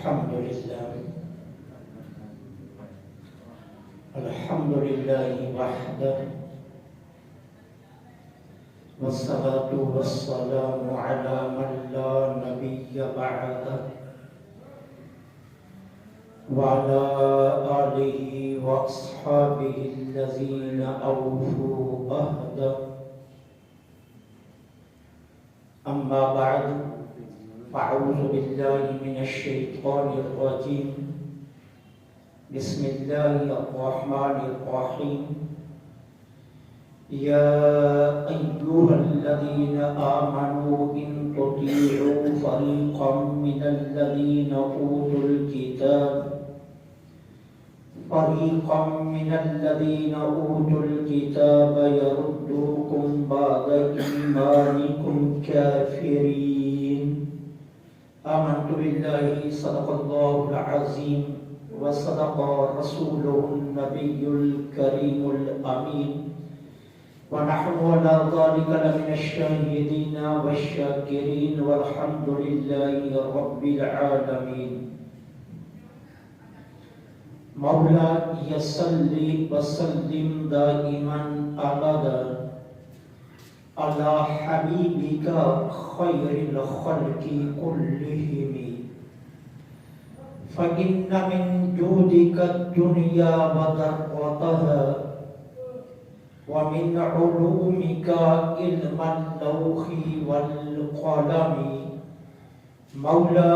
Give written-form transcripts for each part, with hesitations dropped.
الحمد لله وحده والصلاة والسلام على من لا نبي بعده وعلى آله وأصحابه الذين أوفوا عهده. أما بعد فأعوذ بالله من الشيطان الرجيم. بسم الله الرحمن الرحيم. يا أيها الذين آمنوا إن تطيعوا فريقا من الذين أوتوا الكتاب يردوكم بعد إيمانكم كافرين. آمنت بالله صدق الله العظيم وصدق رسوله النبي الكريم الأمين ونحن على ذلك لمن الشاهدين والشاكرين والحمد لله رب العالمين. مولا يصلي وسلم دائما أبدا على حبيبك خير الخلق كلهم، فإن من جودك الدنيا وضرتها ومن علومك علم اللوح والقلم. مولا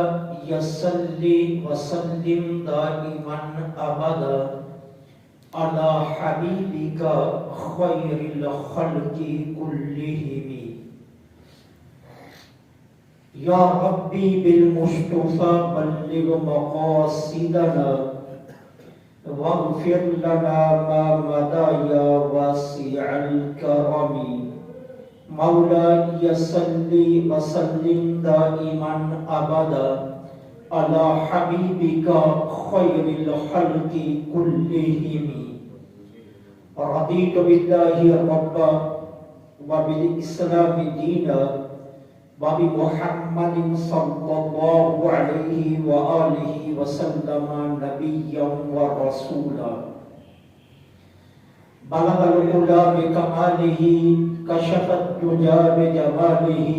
يصلي وسلم دائما أبدا على حبيبك خير الخلق كلهم. يا ربي بالمصطفى بلغ مقاصدنا واغفر لنا ما مضى يا واسع الكرم. مولاي صل وسلم دائما ابدا على حبيبك خير الخلق كلهم. رضيت بالله ربا وبالاسلام دينا وبمحمد صلى الله عليه وآله وسلم نبيا ورسولا. بلغ العلا بكماله كشف الدجى بجماله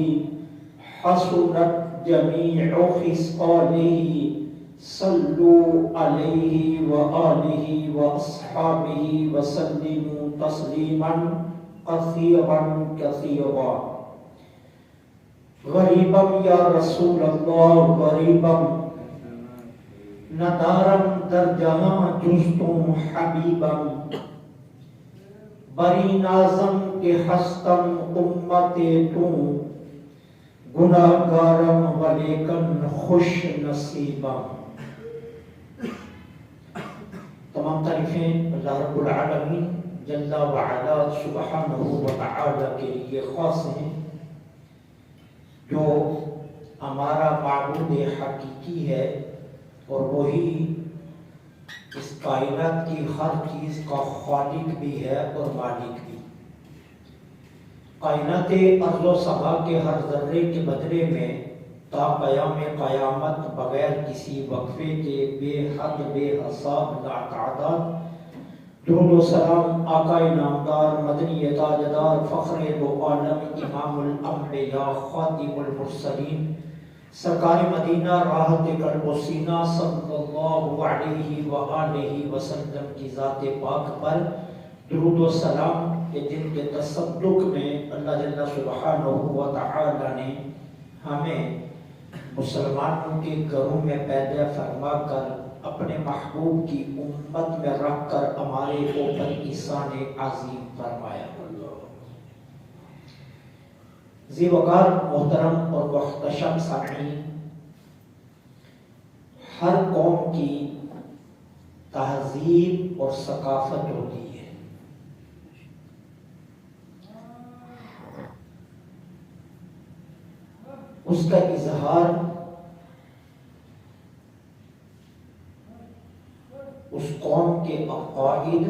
حسنت جميع خصاله. صلوا عليه وآله وأصحابه وسلموا تسليما كثيرا كثيرا. غریبم یا رسول اللہ غریبم ندارم در جہاں جستم حبیبم. بری نازم کے ہستم امت تو گناہگارم ولیکن خوش نصیبم. تمام تعریفیں اللہ رب العالمین جل وعلا سبحانہ وتعالی کے لیے خاص ہیں، جو ہمارا معبود حقیقی ہے اور وہی اس کائنات کی ہر چیز کا خالق بھی ہے اور مالک بھی. کائنات ارض و سما کے ہر ذرے کے بدلے میں تا قیام قیامت بغیر کسی وقفے کے بے حد بے حساب لاتعداد درود و سلام آقا نامدار مدنی تاجدار فخر دو عالم امام الانبیاء خاتم المرسلین سرکار مدینہ راحت قلب و سینہ صلی اللہ علیہ وآلہ وسلم کی ذات پاک پر درود و سلام کہ جن کے تصدق میں اللہ جل سبحانہ و تعالی نے ہمیں مسلمانوں کے گھروں میں پیدا فرما کر اپنے محبوب کی امت میں رکھ کر ہمارے اوپر احسان عظیم فرمایا. ذی وقار محترم اور محتشم سامعین، ہر قوم کی تہذیب اور ثقافت ہوتی ہے. اس کا اظہار اس قوم کے عقائد،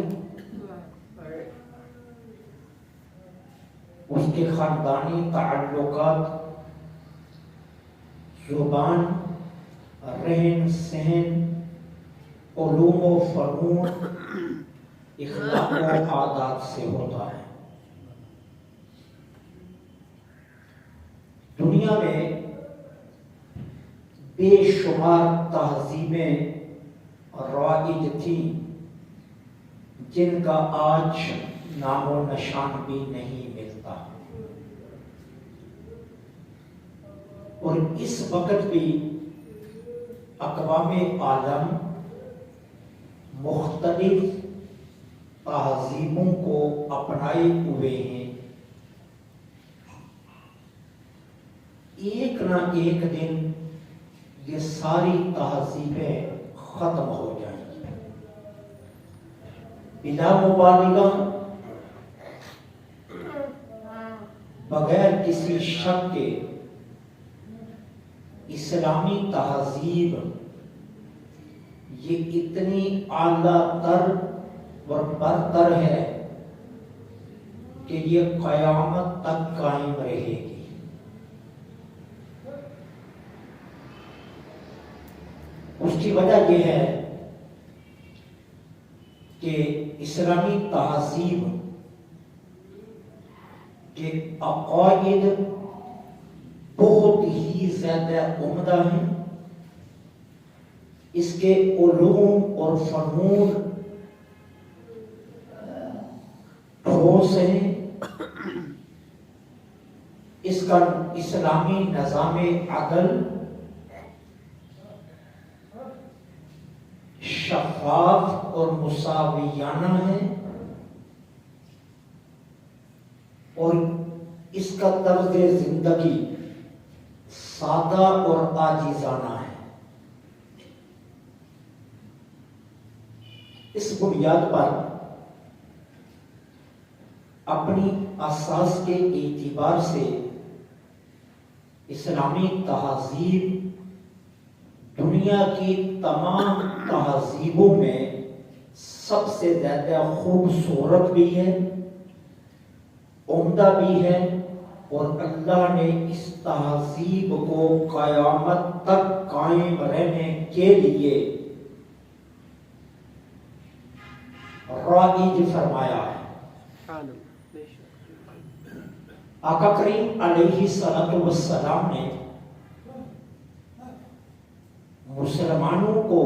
اس کے خاندانی تعلقات، زبان رہن سہن، علوم و فنون، اخلاق و عادات سے ہوتا ہے۔ دنیا میں بے شمار تہذیبیں رائج تھیں جن کا آج نام و نشان بھی نہیں ملتا، اور اس وقت بھی اقوام عالم مختلف تہذیبوں کو اپنائے ہوئے ہیں۔ ایک نہ ایک دن یہ ساری تہذیبیں ختم ہو جائیں گی۔ بلا مبالغہ، بغیر کسی شک کے، اسلامی تہذیب یہ اتنی اعلیٰ تر اور برتر ہے کہ یہ قیامت تک قائم رہے گی۔ اس کی وجہ یہ ہے کہ اسلامی تہذیب کے عقائد بہت ہی زیادہ عمدہ ہیں، اس کے علوم اور فنون ٹھوس ہیں، اس کا اسلامی نظام عدل شفاف اور مساویانہ ہے، اور اس کا طرز زندگی سادہ اور عاجزانہ ہے۔ اس بنیاد پر اپنی اساس کے اعتبار سے اسلامی تہذیب دنیا کی تمام تہذیبوں میں سب سے زیادہ خوبصورت بھی ہے، عمدہ بھی ہے، اور اللہ نے اس تہذیب کو قیامت تک قائم رہنے کے لیے رائج فرمایا ہے۔ آقا کریم علیہ السلام نے مسلمانوں کو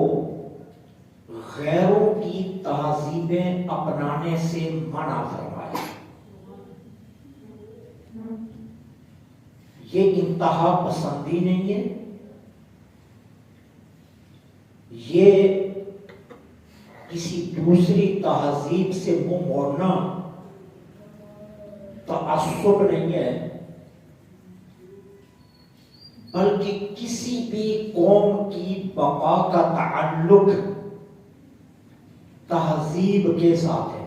غیروں کی تہذیبیں اپنانے سے منع فرمایا۔ یہ انتہا پسندی نہیں ہے، یہ کسی دوسری تہذیب سے منہ موڑنا تعصب نہیں ہے، بلکہ کسی بھی قوم کی بقا کا تعلق تہذیب کے ساتھ ہے،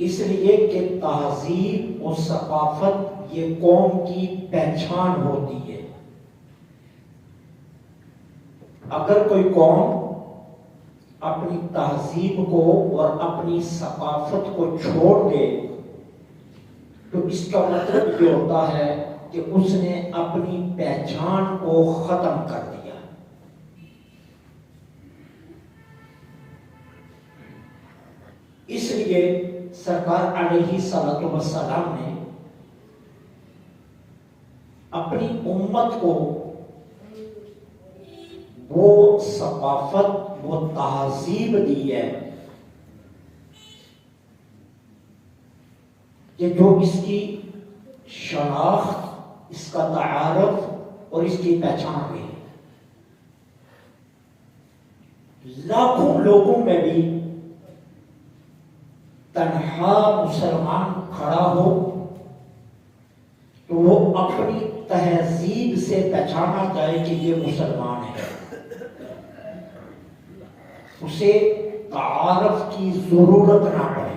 اس لیے کہ تہذیب اور ثقافت یہ قوم کی پہچان ہوتی ہے۔ اگر کوئی قوم اپنی تہذیب کو اور اپنی ثقافت کو چھوڑ دے تو اس کا مطلب یہ ہوتا ہے کہ اس نے اپنی پہچان کو ختم کر دیا۔ اس لیے سرکار علیہ السلام نے اپنی امت کو وہ ثقافت، وہ تہذیب دی ہے کہ جو اس کی شناخت، اس کا تعارف اور اس کی پہچان رہی۔ لاکھوں لوگوں میں بھی تنہا مسلمان کھڑا ہو تو وہ اپنی تہذیب سے پہچانا جائے کہ یہ مسلمان ہے، اسے تعارف کی ضرورت نہ پڑے۔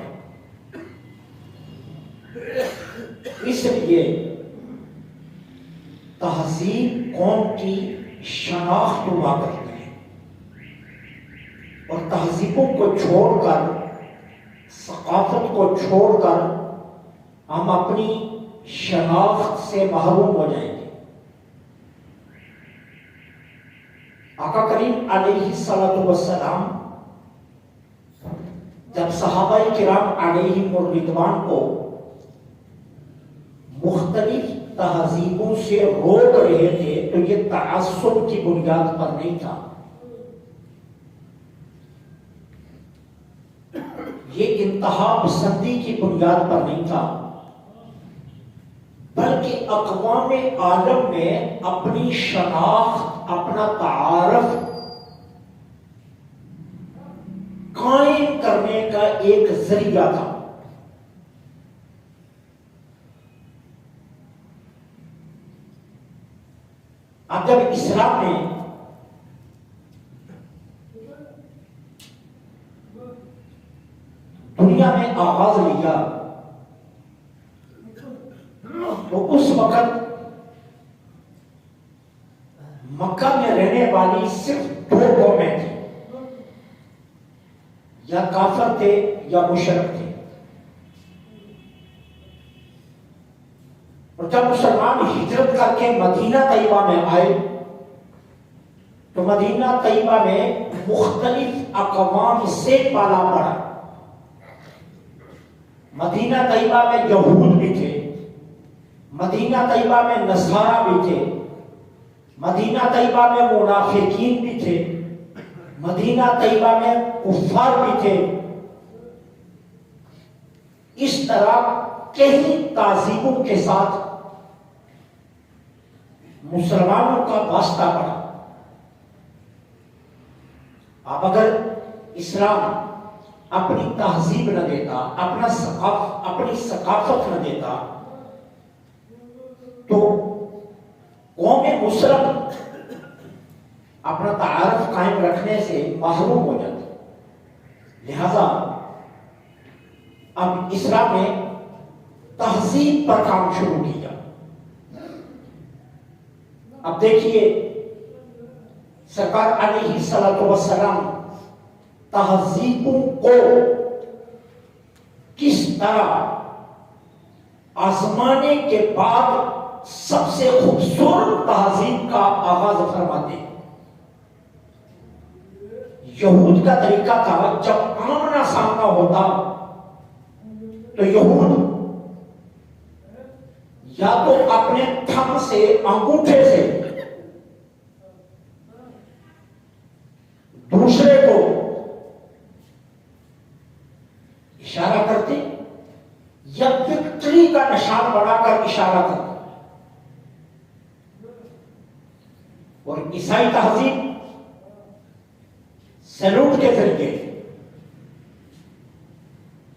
اس لیے تہذیب قوم کی شناخت ہوا کرتی ہے، اور تہذیبوں کو چھوڑ کر، ثقافت کو چھوڑ کر ہم اپنی شناخت سے محروم ہو جائیں گے۔ آقا کریم علیہ السلام جب صحابہ کرام علیہم الرضوان کو مختلف تہذیبوں سے روک رہے تھے تو یہ تعصب کی بنیاد پر نہیں تھا، یہ انتہا پسندی کی بنیاد پر نہیں تھا، بلکہ اقوام عالم میں اپنی شناخت، اپنا تعارف قائم کرنے کا ایک ذریعہ تھا۔ اب جب اسلام نے دنیا میں آغاز لیا تو اس وقت مکہ میں رہنے والی صرف دو قومیں تھیں، یا کافر تھے یا مشرک تھے، اور جب مسلمان ہجرت کر کے مدینہ طیبہ میں آئے تو مدینہ طیبہ میں مختلف اقوام سے پالا پڑا۔ مدینہ طیبہ میں یہود بھی تھے، مدینہ طیبہ میں نصارہ بھی تھے، مدینہ طیبہ میں منافقین بھی تھے، مدینہ طیبہ میں کفار بھی تھے۔ اس طرح کئی تہذیبوں کے ساتھ مسلمانوں کا واسطہ پڑا۔ اب اگر اسلام اپنی تہذیب نہ دیتا، اپنی ثقافت نہ دیتا تو قوم مسلم اپنا تعارف قائم رکھنے سے محروم ہو جاتی۔ لہذا اب اسلام نے تہذیب پر کام شروع کیا۔ اب دیکھیے سرکار علیہ السلام تہذیبوں کو کس طرح آزمانے کے بعد سب سے خوبصورت تہذیب کا آغاز فرماتے ہیں۔ یہود کا طریقہ تھا جب آمنا سامنا ہوتا تو یہود یا تو اپنے تھم سے، انگوٹھے سے دوسرے کو اشارہ کرتے یا وکٹری کا نشان بنا کر اشارہ کرتے، اور عیسائی تہذیب سیلوٹ کے ذریعے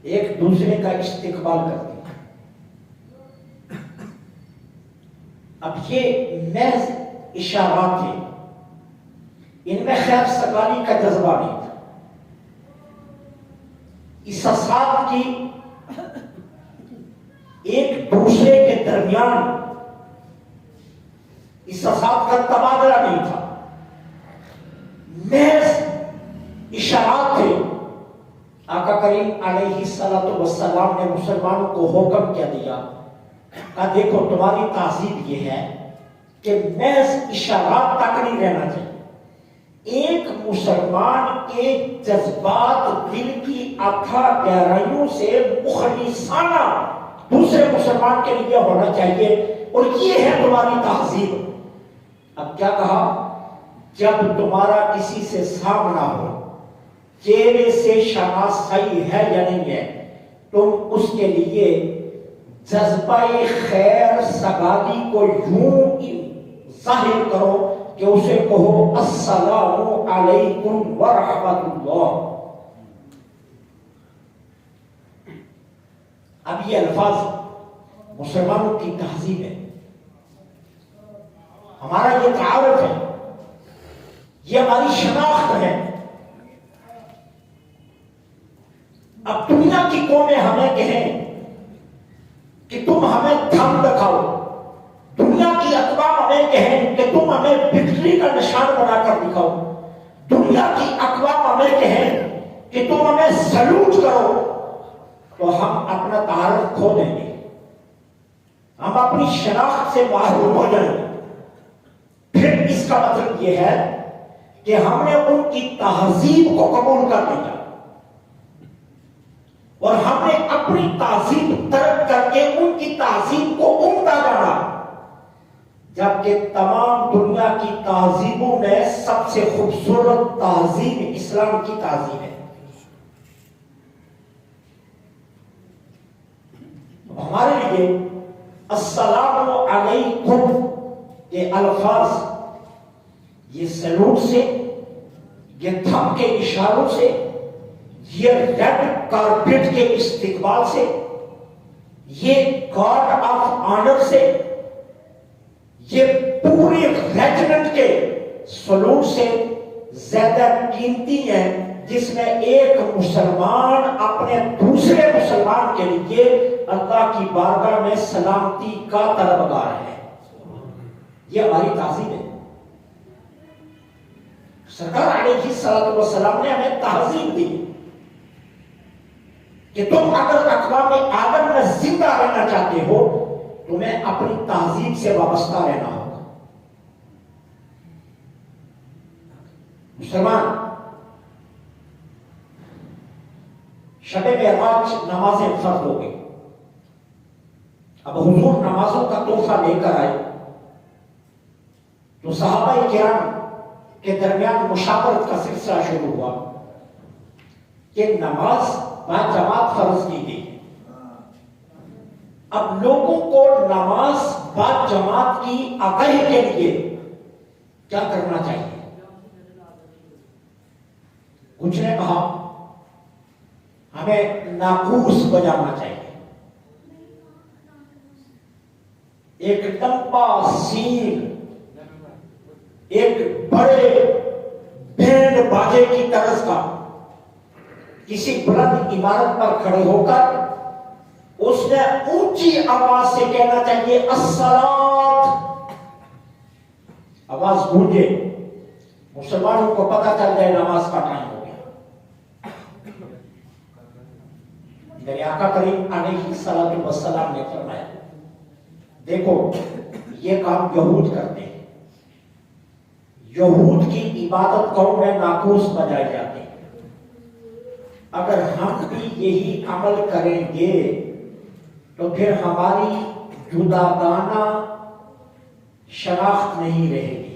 ایک دوسرے کا استقبال کرتے۔ اب یہ محض اشارات تھے، ان میں خیر سگالی کا جذبہ نہیں تھا۔ احساسات کی ایک دوسرے کے درمیان احساسات کا تبادلہ نہیں تھا، محض اشارات تھے۔ آقا کریم علیہ السلام نے مسلمانوں کو حکم کیا دیا کہ دیکھو تمہاری تہذیب یہ ہے کہ محض اشارات تک نہیں رہنا چاہیے، ایک مسلمان کے جذبات دل کی اتھا گہرائیوں سے مخلصانہ دوسرے مسلمان کے لیے ہونا چاہیے، اور یہ ہے تمہاری تہذیب۔ اب کیا کہا؟ جب تمہارا کسی سے سامنا ہو، چہرے سے شناسائی ہے یا نہیں ہے، تم اس کے لیے جذبہ خیر سگالی کو یوں ظاہر کرو کہ اسے کہو السلام علیکم ورحمۃ اللہ۔ اب یہ الفاظ مسلمانوں کی تہذیب ہے، ہمارا یہ تعارف ہے، یہ ہماری شناخت ہے۔ اب دنیا کی قومیں ہمیں کہیں کہ تم ہمیں تھم دکھاؤ، دنیا کی اقوام ہمیں کہیں کہ تم ہمیں وکٹری کا نشان بنا کر دکھاؤ، دنیا کی اقوام ہمیں کہیں کہ تم ہمیں سلوٹ کرو، تو ہم اپنا تعارف کھو دیں گے، ہم اپنی شناخت سے محروم ہو جائیں گے۔ پھر اس کا مطلب یہ ہے کہ ہم نے ان کی تہذیب کو قبول کر لیا اور ہم نے اپنی تہذیب ترک کر کے ان کی تہذیب کو عمدہ جانا، جبکہ تمام دنیا کی تہذیبوں میں سب سے خوبصورت تہذیب اسلام کی تہذیب ہے۔ ہمارے لیے السلام علیکم کے الفاظ، یہ سلوٹ سے، یہ تھم کے اشاروں سے، یہ ریڈ کارپیٹ کے استقبال سے، یہ گارڈ آف آنر سے، یہ پوری ریجمنٹ کے سلوٹ سے زیادہ قیمتی ہے، جس میں ایک مسلمان اپنے دوسرے مسلمان کے لیے اللہ کی بارگاہ میں سلامتی کا طلبگار ہے۔ یہ ہماری تہذیب ہے۔ سرکار علیہ الصلوۃ والسلام نے ہمیں تہذیب دی کہ تم اگر اقوام عالم میں زندہ رہنا چاہتے ہو تمہیں اپنی تہذیب سے وابستہ رہنا ہوگا۔ مسلمان شب معراج نمازیں فرض ہو گئی، اب حضور نمازوں کا تحفہ لے کر آئے تو صحابہ کرام کے درمیان مشاورت کا سلسلہ شروع ہوا کہ نماز باجماعت فرض کی گئی، اب لوگوں کو نماز باجماعت کی آگاہی کے لیے کیا کرنا چاہیے؟ کچھ نے کہا ہمیں ناقوس بجانا چاہیے، ایک لمبا سین، ایک بڑے بینڈ باجے کی طرز کا کسی بلند عمارت پر کھڑے ہو کر اس نے اونچی آواز سے کہنا چاہیے الصلاۃ، آواز گونجے، مسلمانوں کو پتہ چل جائے نماز کا ٹائم ہو گیا۔ میرے آقا کریم علیہ الصلوۃ والسلام نے فرمایا دیکھو یہ کام یہود کرتے ہیں، یہود کی عبادت قوم میں ناقوس بجائے جاتے ہیں، اگر ہم بھی یہی عمل کریں گے تو پھر ہماری جداگانہ شناخت نہیں رہے گی۔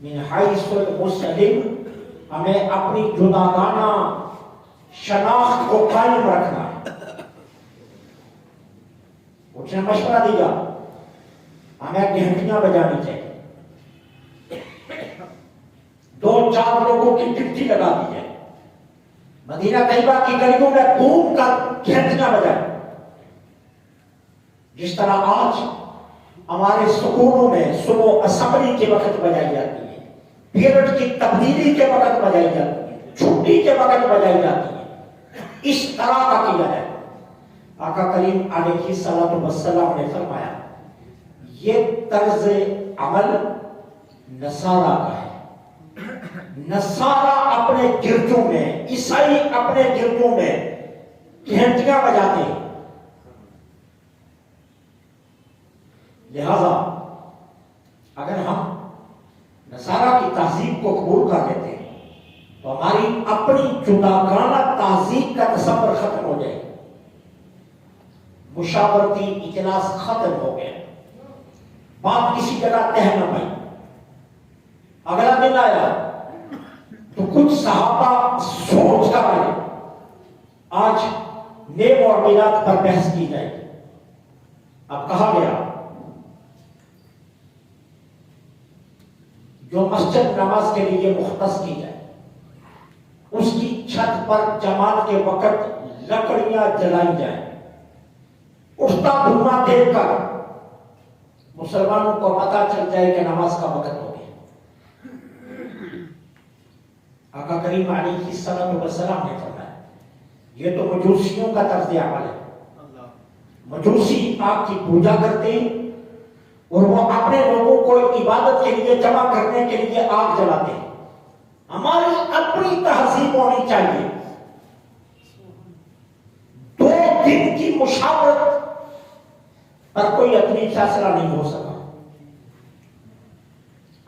من حیث المسلم ہمیں اپنی جداگانہ شناخت کو قائم رکھنا ہے۔ کچھ نے مشورہ دیا ہمیں گھنٹیاں بجانی چاہیے، 2-4 لوگوں کی ڈپٹی لگا دی جائے، مدینہ طیبہ کی گلیوں میں گھوم کر گھنٹیاں بجائیں، جس طرح آج ہمارے سکولوں میں صبح اسمبلی کے وقت بجائی جاتی ہے، پیریڈ کی تبدیلی کے وقت بجائی جاتی ہے، چھٹی کے وقت بجائی جاتی ہے، اس طرح کا کیا ہے۔ آقا کریم علیہ الصلوۃ والسلام نے فرمایا یہ طرز عمل نصارہ کا ہے، نصارہ اپنے گرجوں میں، عیسائی اپنے گرجوں میں گھنٹیاں بجاتے ہیں، لہذا اگر ہم نصارہ کی تہذیب کو قبول کر لیتے ہیں تو ہماری اپنی جداگانہ تہذیب کا تصور ختم ہو جائے، مشاورتی اجلاس ختم ہو گیا، بات کسی جگہ طے نہ پائی، اگلا دن آیا تو کچھ صحابہ سوچ کر آئے آج نیم اور میلاد پر بحث کی جائے۔ اب کہا گیا جو مسجد نماز کے لیے مختص کی جائے اس کی چھت پر جماعت کے وقت لکڑیاں جلائی جائیں، اٹھتا دھواں دیکھ کر مسلمانوں کو پتہ چل جائے کہ نماز کا وقت ہو گیا۔ آقا کریم علیہ الصلوۃ والسلام نے فرمایا یہ تو مجوسیوں کا طرز عمل ہے، مجوسی آگ کی پوجا کرتے ہیں اور وہ اپنے لوگوں کو عبادت کے لیے جمع کرنے کے لیے آگ جلاتے ہیں، ہماری اپنی تہذیب ہونی چاہیے۔ 2 دن کی مشاورت پر کوئی اپنی فیصلہ نہیں ہو سکا،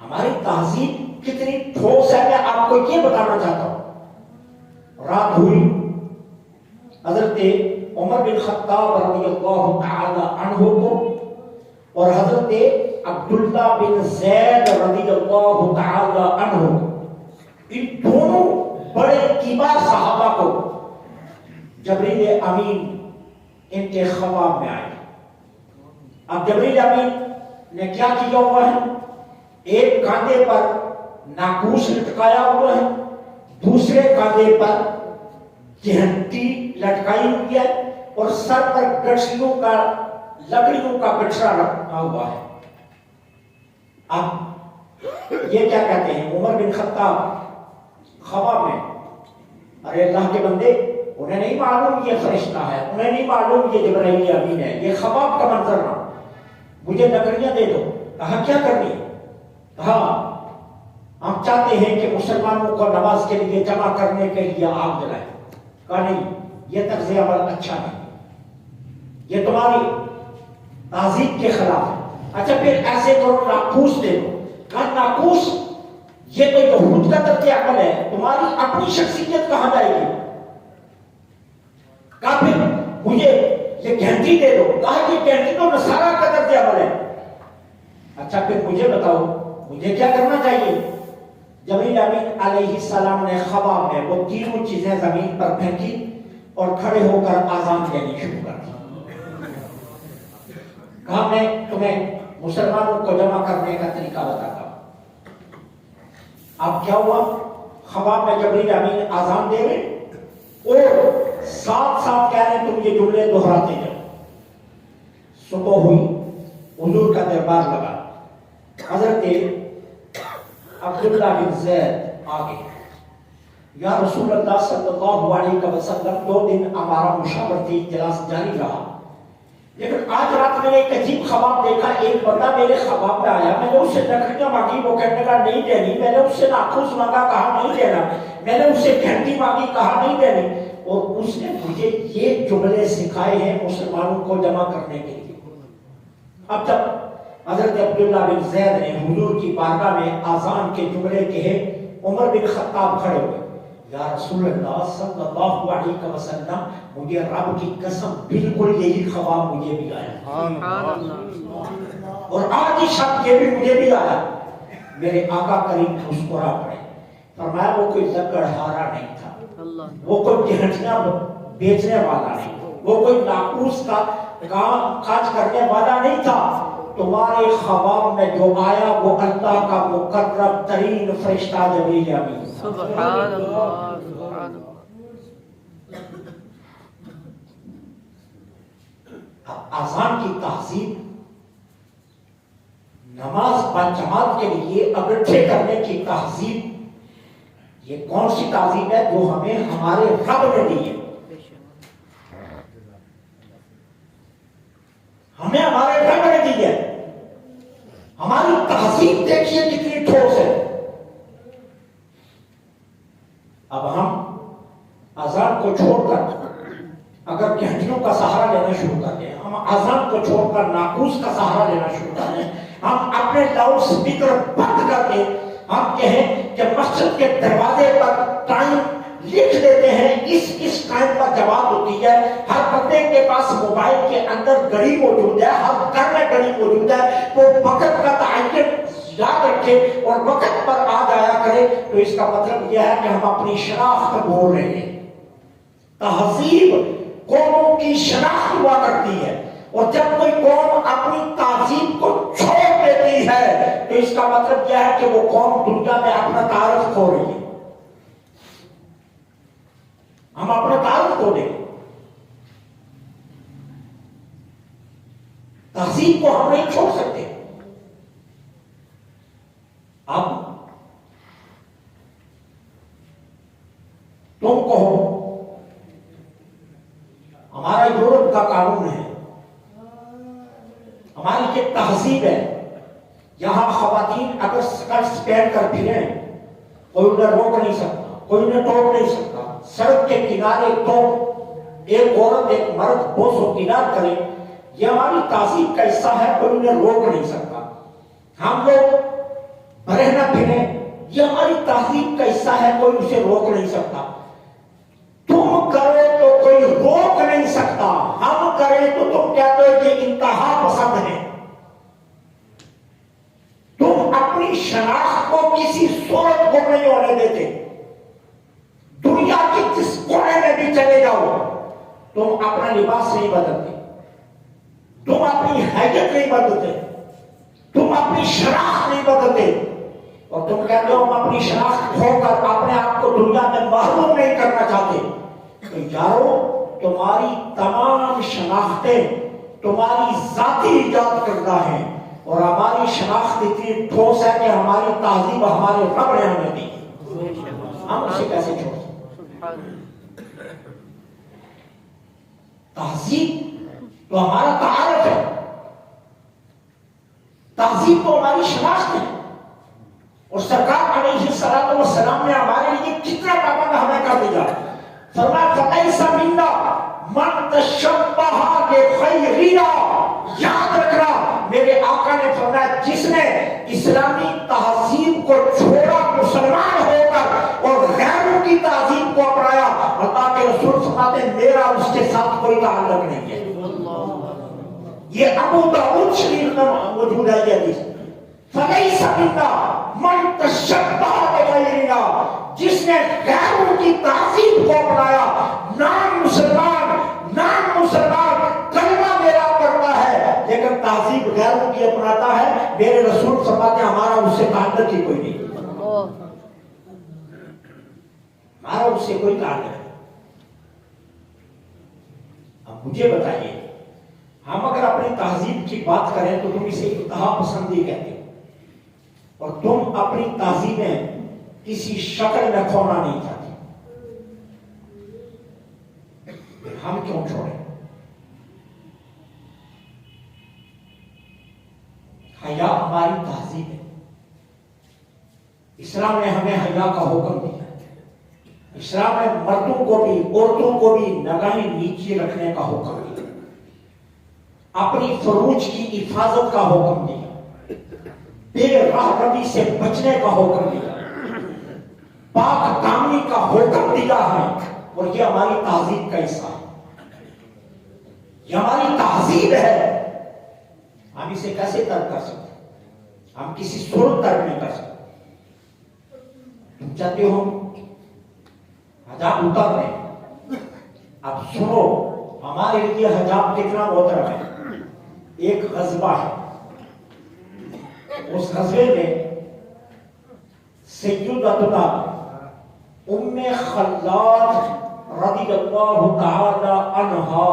ہماری تہذیب کتنی ٹھوس ہے میں آپ کو یہ بتانا چاہتا ہوں. رات ہوئی حضرت عمر بن خطاب رضی اللہ تعالی عنہ کو اور حضرت عبداللہ بن زید رضی اللہ تعالی عنہ ان دونوں بڑے کبار صحابہ کو جبریل امین ان کے خواب میں آئے. اب جبریل امین نے کیا کیا ہوا ہے؟ ایک کاندھے پر ناقوس لٹکایا ہوا ہے, دوسرے کاندھے پر گھنٹی لٹکائی ہوئی ہے اور سر پر گٹھڑیوں کا لکڑیوں کا گٹھڑا رکھا ہوا ہے. اب یہ کیا کہتے ہیں عمر بن خطاب خواب میں, ارے اللہ کے بندے انہیں نہیں معلوم یہ فرشتہ ہے, انہیں نہیں معلوم یہ جبرائیل امین ہے, یہ خواب کا منظر نہ, مجھے لکڑیاں دے دو. کہا کیا کرنی ہے؟ کہا ہم چاہتے ہیں کہ مسلمانوں کو نماز کے لیے جمع کرنے کے لیے آگ جلائیں. کہا نہیں, یہ طرز عمل اچھا نہیں, یہ تمہاری تہذیب کے خلاف ہے. اچھا پھر ایسے کرو ناقوس دے دو. کہا ناقوس یہ تو یہود کا طرز عمل ہے, تمہاری اپنی شخصیت کہاں جائے گی؟ کہا پھر مجھے یہ گھنٹی دے دو. کہا کہ گھنٹی تو نصارہ کا طرز عمل ہے. اچھا پھر مجھے بتاؤ مجھے کیا کرنا چاہیے؟ جبریل امین علیہ السلام نے خواب میں وہ تینوں چیزیں زمین پر پھینکی اور کھڑے ہو کر آزان دینی شروع کر دی. کہا میں تمہیں مسلمانوں کو جمع کرنے کا طریقہ بتاتا ہوں. اب کیا ہوا؟ خواب میں جبریل امین آزان دے رہے اور ساتھ ساتھ کہہ رہے تم یہ جملے دہراتے جاؤ. صبح ہوئی, حضور کا دربار لگا. حضرت عبداللہ بن زید آگے, یا رسول اللہ صلی اللہ علیہ وسلم 2 دن ہمارا مشاورتی اجلاس جاری رہا, لیکن آج رات میں نے ایک عجیب خواب دیکھا. ایک بندہ میرے خواب میں آیا, میں نے اس سے لکڑیاں مانگی, وہ کہنے کا نہیں دینی. میں نے اس سے ناقوس مانگا, کہا نہیں دینا. میں نے اس سے گھنٹی مانگی, کہا نہیں دینی. اور اس نے مجھے یہ جملے سکھائے ہیں مسلمانوں کو جمع کرنے کے لیے. اب جب حضرت عبداللہ بن زید نے حضور کی بارگاہ میں آزان کے جملے کہے, عمر بن خطاب کھڑے ہوئے. یا رسول اللہ صلی اللہ علیہ وسلم, مجھے رب کی قسم بالکل یہی خواب مجھے بھی آیا, اور آج ہی شب یہ بھی مجھے بھی آیا. میرے آقا کریم مسکرا پڑے, فرمایا وہ کوئی لکڑہارا نہیں تھا, وہ کوئی گھنٹیاں بیچنے والا نہیں, وہ کوئی ناقوس کا کام کاج کرنے والا نہیں تھا. تمہارے خواب میں جو آیا وہ اللہ کا مقرب ترین فرشتہ جبریل امین. سبحان اللہ, سبحان اللہ. آزان کی تہذیب, نماز باجماعت کے لیے اکٹھے کرنے کی تہذیب, یہ کون سی تہذیب ہے جو ہمیں ہمارے رب نے دی ہے؟ ہمیں ہمارے رب نے دی ہے. ہماری تہذیب دیکھیے کتنی ٹھوس ہے. اب ہم اذان کو چھوڑ کر اگر گھنٹیوں کا سہارا لینا شروع کر دیں, ہم اذان کو چھوڑ کر ناقوس کا سہارا لینا شروع کر دیں, ہم اپنے لاؤڈ سپیکر بند کر کے ہم کہیں کہ مسجد کے دروازے پر ٹائم لکھ دیتے ہیں, اس ٹائم پر جواب ہوتی ہے. ہر بندے کے پاس موبائل کے اندر گھڑی موجود ہے, ہر گھر میں گھڑی موجود ہے. وہ وقت کا تعین یاد رکھے اور وقت پر آ جایا کرے. تو اس کا مطلب یہ ہے کہ ہم اپنی شناخت بول رہے ہیں. تہذیب قوموں کی شناخت ہوا کرتی ہے, اور جب کوئی قوم اپنی تہذیب کو چھوڑ دیتی ہے تو اس کا مطلب یہ ہے کہ وہ قوم دنیا میں اپنا تعارف کھو رہی ہے. ہم اپنا تعارف کھو دیں. تہذیب کو ہم نہیں چھوڑ سکتے. اب تم کہو ہمارا یورپ کا قانون ہے, ہماری یہ تہذیب ہے, یہاں خواتین اگر سکرٹس پہن کر پھریں کوئی انہیں روک نہیں سکتا, کوئی انہیں ٹوک نہیں سکتا. سڑک کے کنارے تو ایک عورت ایک مرد بوس و کنار کرے, یہ ہماری تہذیب کا حصہ ہے, کوئی انہیں روک نہیں سکتا. ہم لوگ رہنا پھرے، یہ ہماری تہذیب کا حصہ ہے، کوئی اسے روک نہیں سکتا۔ تم کرو تو کوئی روک نہیں سکتا، ہم کریں تو تم کہتے ہو کہ انتہا پسند ہے۔ تم اپنی شناخت کو کسی صورت کو نہیں ہونے دیتے۔ دنیا کی جس کونے میں بھی چلے جاؤ، تم اپنا لباس نہیں بدلتے، تم اپنی حیثیت نہیں بدلتے، تم اپنی شناخت نہیں بدلتے، اور تم کہتے ہو ہم اپنی شناخت کھو کر اپنے آپ کو دنیا میں محروم نہیں کرنا چاہتے۔ تو یارو، تمہاری تمام شناختیں تمہاری ذاتی ایجاد کردہ ہیں، اور ہماری شناخت اتنی ٹھوس ہے کہ ہماری تہذیب ہمارے رب نے ہمیں دی، ہم اسے کیسے چھوڑ سکتے؟ تہذیب تو ہمارا تعارف ہے، تہذیب تو ہماری شناخت ہے، اور سرکار علیہ الصلوۃ والسلام نے ہمارے لیے کتنا پابند ہمیں کر دیا۔ فرمایا فلیس منا من تشبہ بخیرنا، یاد رکھنا میرے آقا نے فرمایا جس نے اسلامی تہذیب کو چھوڑا مسلمان ہو کر اور غیروں کی تہذیب کو اپنایا، اللہ کے رسول فرماتے ہیں میرا اس کے ساتھ کوئی تعلق نہیں ہے۔ یہ ابو داؤد شریف میں موجود ہے یہ حدیث۔ فلیس منا من تشبہ بغیرنا، جس نے غیروں کی تہذیب کو اپنایا، نام مسلمان، نام مسلمان، کلمہ میرا پڑھتا ہے لیکن تہذیب غیروں کی اپناتا ہے، میرے رسول فرماتے ہیں ہمارا اس سے تعلق ہی کوئی نہیں، ہمارا اس سے کوئی تعلق نہیں۔ اب مجھے بتائیے، ہم اگر اپنی تہذیب کی بات کریں تو تم اسے انتہا پسندی کہتے ہو، اور تم اپنی تہذیبیں کسی شکل میں کھونا نہیں چاہتے، ہم کیوں چھوڑیں؟ حیا ہماری تہذیب ہے، اسلام نے ہمیں حیا کا حکم دیا، اسلام نے مردوں کو بھی عورتوں کو بھی نگاہیں نیچے رکھنے کا حکم دیا، اپنی فروج کی حفاظت کا حکم دیا، بے راہ روی سے بچنے کا حکم دیا، پاک دامنی کا حکم دیا ہے، اور یہ ہماری تہذیب کا حصہ ہے، یہ ہماری تہذیب ہے۔ ہم اسے کیسے ترک کر سکتے؟ ہم کسی صورت ترک نہیں کر سکتے۔ تم چاہتے ہو حجاب اتار دیں؟ اب سنو، ہمارے لیے حجاب کتنا محترم ہے۔ ایک غزوہ ہے، اس غزوے میں سیدتنا ام خلاد رضی اللہ تعالی عنہا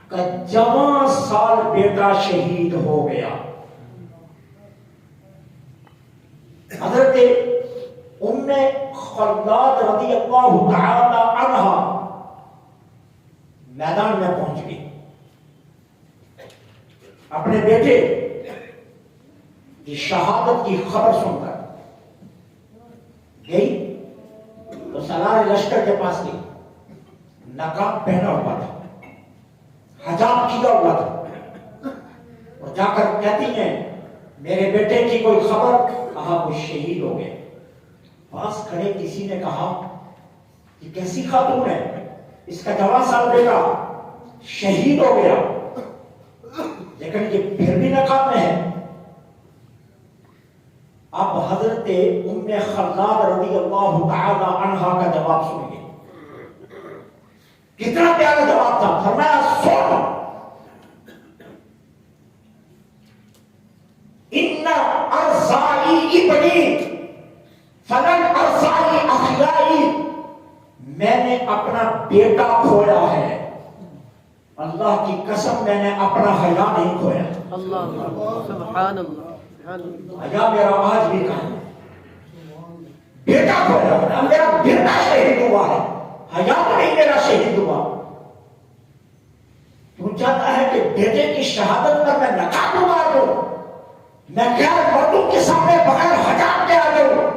کا جوان سال بیٹا شہید ہو گیا۔ حضرت ام خلاد رضی اللہ تعالی عنہا میدان میں پہنچ گئی، اپنے بیٹے کی شہادت کی خبر سن کر گئی تو سالار لشکر کے پاس گئی، نقاب پہنا ہوا تھا، حجاب کیا ہوا تھا، اور جا کر کہتی ہیں میرے بیٹے کی کوئی خبر؟ کہا وہ شہید ہو گئے۔ پاس کھڑے کسی نے کہا کہ کیسی خاتون ہے، اس کا جوان سال بیٹا شہید ہو گیا لیکن یہ پھر بھی نقاب میں ہے۔ اب حضرت ام خلاد رضی اللہ تعالی عنہا کا جواب سنیے، کتنا پیارا جواب تھا۔ فرمایا سن، ان ارزائی ابنی فلن ارزائی اخلائی، میں نے اپنا بیٹا کھویا ہے، اللہ کی قسم میں نے اپنا حیا نہیں کھویا۔ اللہ سبحان اللہ، حیا میرا آج بھی کہاں، بیٹا کھویا ہے، میرا بیٹا شہید ہوا ہے، حیا تو نہیں میرا شہید ہوا۔ تو چاہتا ہے کہ بیٹے کی شہادت پر میں نقاب اتار دوں، میں غیر مردوں کے سامنے بغیر حجاب کے آ جاؤں؟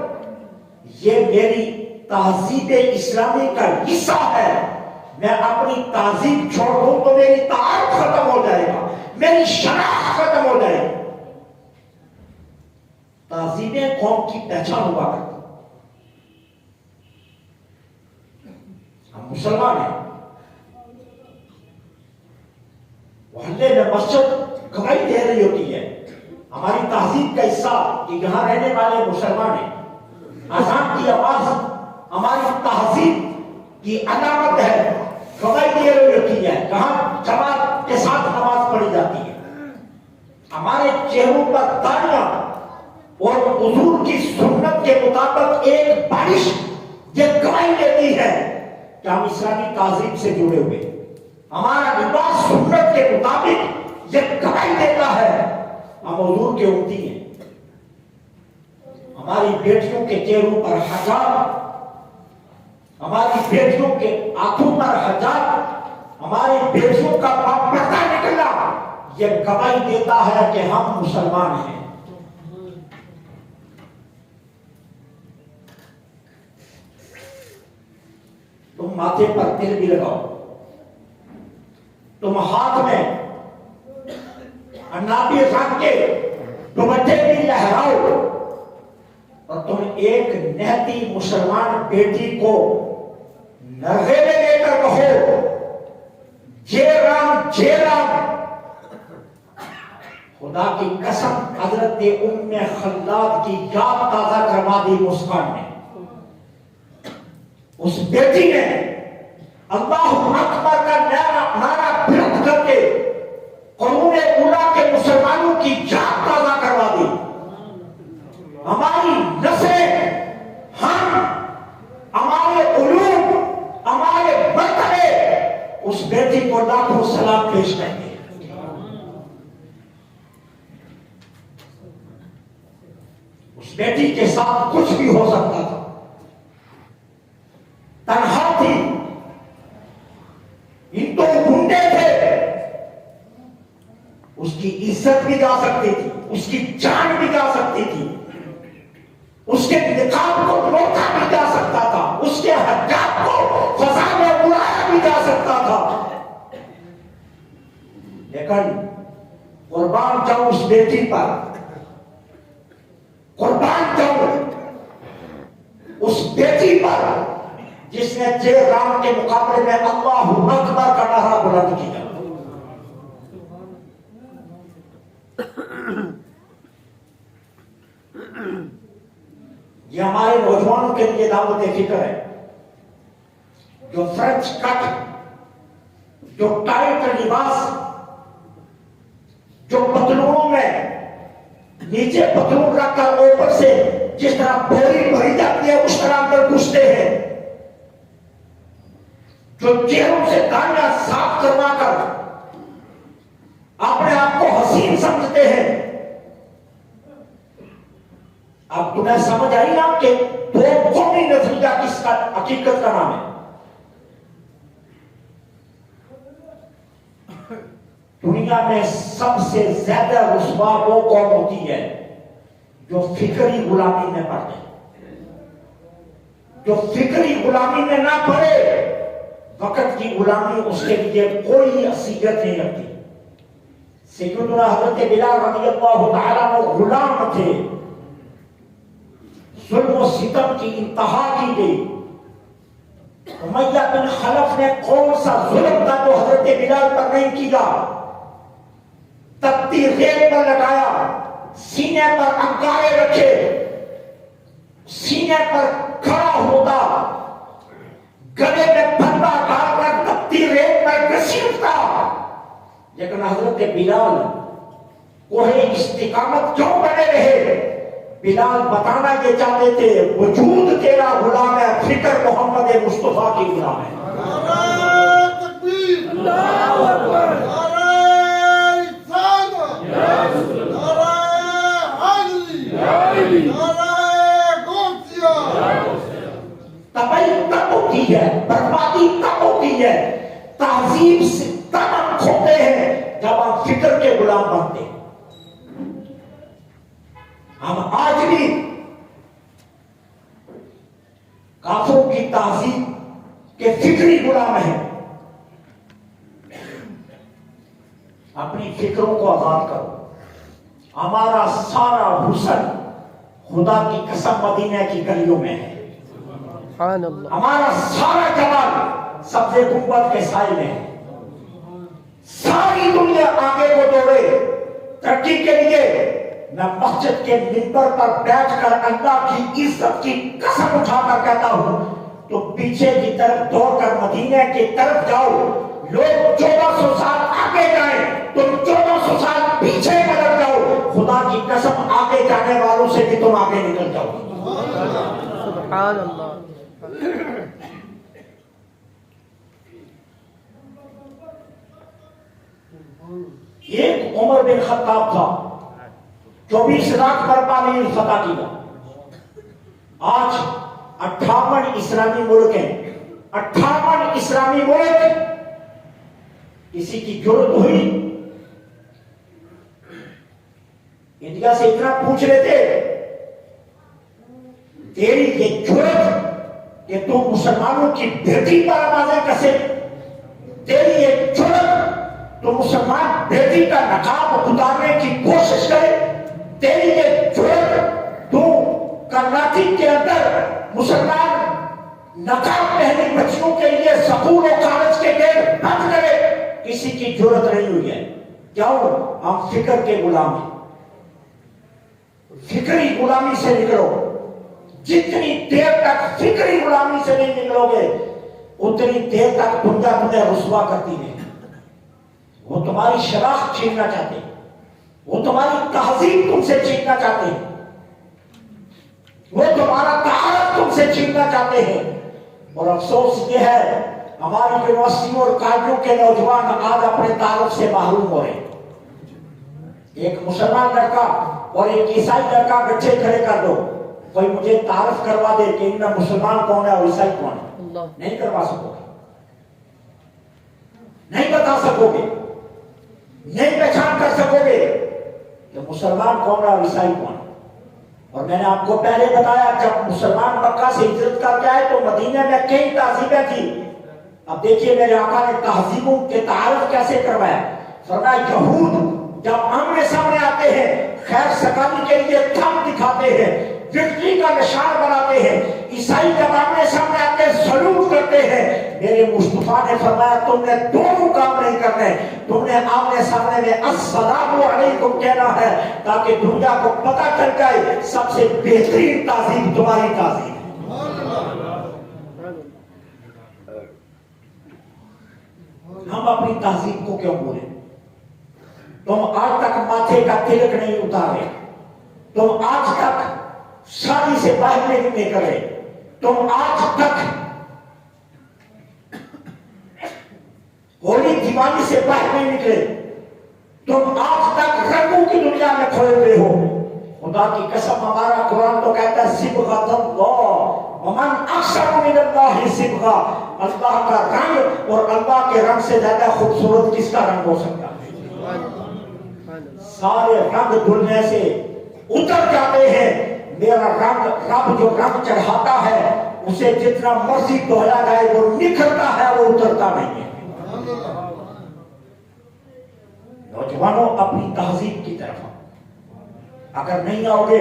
یہ میری تہذیب اسلامی کا حصہ ہے۔ میں اپنی تہذیب چھوڑ دوں تو میری تعارف ختم ہو جائے گا، میری شناخت ختم ہو جائے گی۔ تہذیبیں قوم کی پہچان ہوا کرتی. ہم مسلمان ہیں، محلے میں مسجد گواہی دے رہی ہوتی ہے، ہماری تہذیب کا حصہ کہ یہاں رہنے والے مسلمان ہیں. اذان کی آواز ہماری تہذیب کی علامت ہے، گواہی دے رہی ہوتی ہے. کہاں جماعت کے ساتھ نماز پڑھی جاتی ہے. ہمارے چہروں پر داڑیاں اور حضور کی سنت کے مطابق ایک بارش یہ گواہی دیتی ہے کہ ہم اسلامی تہذیب سے جڑے ہوئے. ہمارا لباس سنت کے مطابق یہ گواہی دیتا ہے ہم حضور کے امتی ہیں. ہماری بیٹیوں کے چہروں پر حجاب، ہماری بیٹیوں کے ہاتھوں پر حجاب، ہماری بیٹیوں کا پردہ نکلنا یہ گواہی دیتا ہے کہ ہم مسلمان ہیں. تم ماتھے پر تل بھی لگاؤ، تم ہاتھ میں عنابی رنگ کے دوپٹے بھی لہراؤ، اور تم ایک نہتی مسلمان بیٹی کو نرغے میں لے کر کہو جے رام جے رام. خدا کی قسم حضرت ام خلاد کی یاد تازہ کروا دی مسکان نے. اس بیٹی نے اللہ اکبر کا نعرہ بلند کر کے قرون اولیٰ کے مسلمانوں کی یاد تازہ کروا دی. ہماری نسلیں، ہم، ہمارے علوم، ہمارے مرتبے اس بیٹی کو لاکھوں سلام پیش کریں گے. اس بیٹی کے ساتھ کچھ بھی ہو سکتا تھا، تنہا تھی، ان تو گنڈے تھے، اس کی عزت بھی جا سکتی تھی، اس کی جان بھی جا سکتی تھی، اس کے نقاب کو روکا بھی جا سکتا تھا، اس کے حجاب کو فضا میں اڑایا بھی جا سکتا تھا. لیکن قربان جاؤں اس بیٹی پر، قربان جاؤں اس بیٹی پر جس نے جے رام کے مقابلے میں اللہ اکبر کا نعرہ بلند کیا. یہ ہمارے نوجوانوں کے لیے دعوت فکر ہے، جو فرنچ کٹ، جو ٹائٹ لباس، جو پتلونوں میں نیچے پتلون رکھ کر اوپر سے جس طرح بوری بھری جاتی ہے اس طرح اندر گھستے ہیں، جو چہروں سے داڑیاں صاف کروا کر اپنے آپ کو حسین سمجھتے ہیں. اب تمہیں سمجھ آئی نا کہ دو قومی نظریہ کس کا حقیقت کا نام ہے. دنیا میں سب سے زیادہ رسوا وہ قوم ہوتی ہے جو فکری غلامی میں پڑتے ہیں. جو فکری غلامی میں نہ پڑے، وقت کی غلامی اس کے لیے کوئی حیثیت نہیں رکھتی. سیدنا حضرت بلال رضی اللہ تعالیٰ عنہ غلام تھے، ظلم و ستم کی انتہا کی گئی. امیہ بن خلف نے کون سا ظلم تھا جو حضرت بلال پر نہیں کیا؟ تپتی ریت پر لگایا، سینے پر انگارے رکھے، سینے پر کھڑا ہوتا، گلے میں پھندا ڈال کر تپتی ریت پر گھسیٹتا. لیکن حضرت بلال کوہ استقامت کیوں بنے رہے؟ بلال بتانا یہ چاہتے تھے وجود تیرا غلام ہے، فکر محمد مصطفیٰ کی غلام ہے. نعرہ تکبیر، اللہ اکبر، نعرہ رسالت، نعرہ حیدری، نعرہ غوثیہ. تباہی تب ہوتی ہے، بربادی تب ہوتی ہے، تہذیب سے تب ہم کھوتے ہیں جب ہم فکر کے غلام بنتے ہیں. ہم آج بھی کافروں کی تہذیب کے فکری غلام ہیں. اپنی فکروں کو آزاد کرو. ہمارا سارا حسن خدا کی قسم مدینہ کی گلیوں میں ہے. سبحان اللہ. ہمارا سارا جمال سبز گنبد کے سائے میں ہے. ساری دنیا آگے کو دوڑے ترقی کے لیے. میں مسجد کے منبر پر بیٹھ کر اللہ کی عزت کی قسم اٹھا کر کہتا ہوں تو پیچھے کی طرف دوڑ کر مدینہ کی طرف جاؤ. لوگ 1400 سال آگے جائیں تم 1400 سال پیچھے بدل جاؤ. خدا کی قسم آگے جانے والوں سے بھی تم آگے نکل جاؤ. سبحان اللہ. ایک عمر بن خطاب تھا 24 لاکھ مربع میل فتح کیا. آج 58 اسلامی ملک ہیں. 58 اسلامی ملک. کسی کی جرت ہوئی انڈیا سے اتنا پوچھ رہے تھے تیری یہ جرت کہ تو مسلمانوں کی بیٹی پر آوازیں کسے. تیری یہ جرت تو مسلمان بیٹی کا نقاب اتارنے کی کوشش کرے. تیری یہ جرت تو کرناٹک کے اندر مسلمان نقاب پہنی بچیوں کے لیے سکول و کالج کے گیٹ بند کرے. کسی کی جرت نہیں ہوئی ہے. کیوں؟ ہم فکر کے غلام ہیں. فکری غلامی سے نکلو. جتنی دیر تک فکری غلامی سے نہیں نکلو گے اتنی دیر تک دنیا تمہیں رسوا کرتی ہے. وہ تمہاری شناخت چھیننا چاہتے ہیں. وہ تمہاری تہذیب تم سے چھیننا چاہتے ہیں. وہ تمہارا تعارف تم سے چھیننا چاہتے ہیں. اور افسوس یہ ہے ہماری یونیورسٹیوں اور کالجوں کے نوجوان آج اپنے تعارف سے محروم ہو رہے ہیں. ایک مسلمان لڑکا اور ایک عیسائی لڑکا گچھے کھڑے کر دو کوئی مجھے تعارف کروا دے کہ ان میں مسلمان کون ہے اور عیسائی کون ہے. نہیں کروا سکو گے. نہیں بتا سکو گے. نہیں پہچان کر سکو گے کہ مسلمان کون ہے اور عیسائی کون ہے. اور میں نے آپ کو پہلے بتایا جب مسلمان مکہ سے ہجرت کر کے آئے تو مدینہ میں کئی تہذیبیں تھیں. اب دیکھیے میرے آقا نے تہذیبوں کے تعارف کیسے کروایا. فرمایا یہود جب آمنے سامنے آتے ہیں خیر سگالی کے لیے تھم دکھاتے ہیں وکٹری کا نشان بناتے ہیں. عیسائی جب آمنے سامنے آتے ہیں سلوٹ کرتے ہیں. میرے مصطفیٰ نے فرمایا تم نے دونوں کام نہیں کرنے. تم نے آمنے سامنے میں السلام علیکم کہنا ہے تاکہ دنیا کو پتہ چل جائے سب سے بہترین تہذیب تمہاری تہذیب. ہم اپنی تہذیب کو کیوں بولیں. تم آج تک ماتھے کا تلک نہیں اتارے. تم آج تک شادی سے باہر نہیں نکلے. تم آج تک ہولی دیوالی سے باہر نہیں نکلے. تم آج تک رنگوں کی دنیا میں کھوئے ہوئے ہو. خدا کی قسم ہمارا قرآن تو کہتا ہے صبغۃ اللہ ومن احسن من اللہ صبغہ. اللہ کا رنگ اور اللہ کے رنگ سے زیادہ خوبصورت کس کا رنگ ہو سکتا ہے. سارے رنگ دھلنے سے اتر جاتے ہیں. میرا رنگ رب جو رنگ چڑھاتا ہے اسے جتنا مرضی دہلا جائے وہ نکھرتا ہے وہ اترتا نہیں ہے. نوجوانوں اپنی تہذیب کی طرف اگر نہیں آؤ گے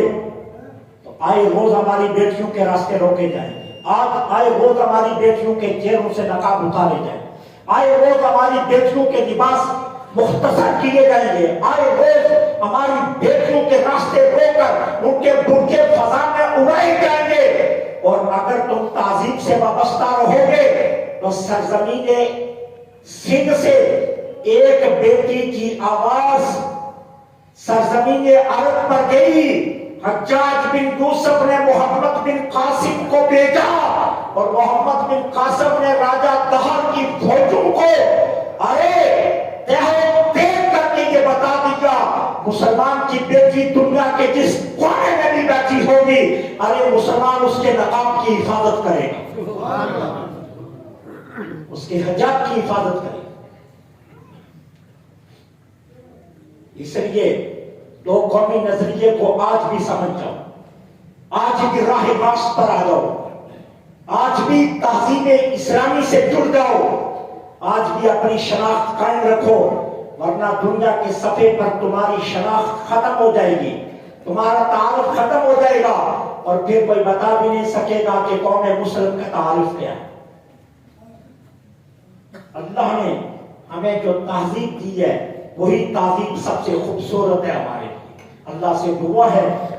تو آئے روز ہماری بیٹیوں کے راستے روکے جائیں. آج آئے روز ہماری بیٹیوں کے چہروں سے نقاب اتارے جائیں. آئے روز ہماری بیٹیوں کے لباس مختصر کیے جائیں گے. آئے روز ہماری بیٹیوں کے راستے روک کر ان کے برقعے فضا میں اڑائے جائیں گے. اور اگر تم تہذیب سے وابستہ رہو گے تو سرزمین سندھ سے ایک بیٹی کی آواز سرزمین عرب پر گئی. حجاج بن یوسف نے محمد بن قاسم کو بھیجا اور محمد بن قاسم نے راجہ دہر کی فوجوں کو دیکھ کر کے یہ بتا دیا مسلمان کی بیٹی دنیا کے جس کونے میں بھی بیٹھی ہوگی ارے مسلمان اس کے نقاب کی حفاظت کرے گا. اس کے حجاب کی حفاظت کرے گا. اس لیے دو قومی نظریے کو آج بھی سمجھ جاؤ. آج بھی راہ راست پر آ جاؤ. آج بھی تہذیب اسلامی سے جڑ جاؤ. آج بھی اپنی شناخت قائم رکھو ورنہ دنیا کے صفحے پر تمہاری شناخت ختم ہو جائے گی. تمہارا تعارف ختم ہو جائے گا اور پھر کوئی بتا بھی نہیں سکے گا کہ قوم مسلم کا تعارف کیا ہے۔ اللہ نے ہمیں جو تہذیب دی ہے وہی تہذیب سب سے خوبصورت ہے ہمارے لیے۔ اللہ سے دعا ہے